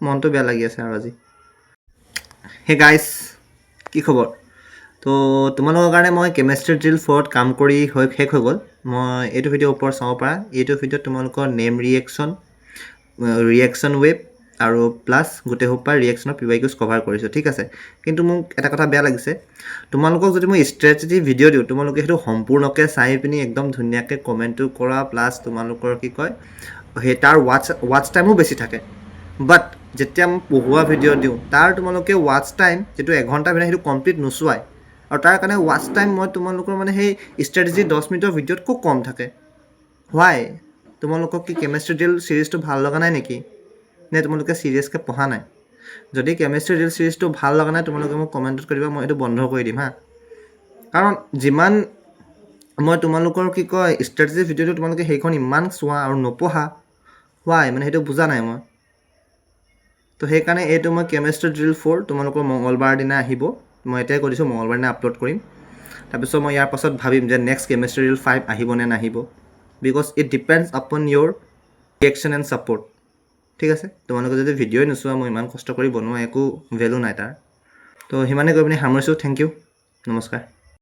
মনটো বেয়া লাগি আছে আৰু আজি। হে গাইজ, কি খবৰ? তো তোমালোকৰ কাৰণে মই কেমেষ্ট্ৰি ড্ৰিল 4ত কাম কৰি শেষ হৈ গ'ল। মই এইটো ভিডিঅ'ৰ ওপৰত চাব পাৰা। এইটো ভিডিঅ'ত তোমালোকৰ নেম ৰিয়েকশ্যন ৱেব আৰু প্লাছ গোটেই সোপা ৰিয়েকশ্যনৰ PYQs কভাৰ কৰিছোঁ, ঠিক আছে। কিন্তু মোক এটা কথা বেয়া লাগিছে, তোমালোকক যদি মই ষ্ট্ৰেটেজি ভিডিঅ' দিওঁ, তোমালোকে সেইটো সম্পূৰ্ণকৈ চাই পিনি একদম ধুনীয়াকৈ কমেণ্টটো কৰা, প্লাছ তোমালোকৰ কি কয় সেই তাৰ ৱাটছ টাইমো বেছি থাকে। বাট যেতিয়া মই পঢ়োৱা ভিডিঅ' দিওঁ, তাৰ তোমালোকে ৱাটছ টাইম যিটো এঘণ্টাৰ ভিতৰত সেইটো কমপ্লিট নোচোৱাই, আৰু তাৰ কাৰণে ৱাটছ টাইম মই তোমালোকৰ মানে সেই ষ্ট্ৰেটেজি 10 মিনিটৰ ভিডিঅ'ত খুব কম থাকে। হোৱাই? তোমালোকক কি কেমেষ্ট্ৰি ড্ৰিল ছিৰিজটো ভাল লগা নাই নেকি? নে তোমালোকে চিৰিয়াছকৈ পঢ়া নাই? যদি কেমেষ্ট্ৰি ড্ৰিল ছিৰিজটো ভাল লগা নাই, তোমালোকে মোক কমেণ্টত কৈ দিবা, মই এইটো বন্ধ কৰি দিম হা। কাৰণ যিমান মই তোমালোকৰ কি কয় ষ্ট্ৰেটেজি ভিডিঅ'টো তোমালোকে সেইখন ইমান চোৱা আৰু নপঢ়া, হোৱাই মানে সেইটো বুজা নাই মই। তো সেইকাৰণে এইটো মই কেমেষ্ট্ৰি ড্ৰিল 4 তোমালোকৰ মঙলবাৰ দিনা আহিব। মই এতিয়াই কৈ দিছোঁ মঙলবাৰ দিনা আপলোড কৰিম। তাৰপিছত মই ইয়াৰ পাছত ভাবিম যে নেক্সট কেমেষ্ট্ৰি ড্ৰিল 5 আহিব নে নাহিব, বিকজ ইট ডিপেণ্ডছ আপন ইয়'ৰ ৰিয়েকশ্যন এণ্ড ছাপৰ্ট, ঠিক আছে। তোমালোকে যদি ভিডিঅ'ই নোচোৱা, মই ইমান কষ্ট কৰি বনোৱা একো ভেলু নাই তাৰ। তো সিমানে কৈ পিনি সামৰিছোঁ। থেংক ইউ, নমস্কাৰ।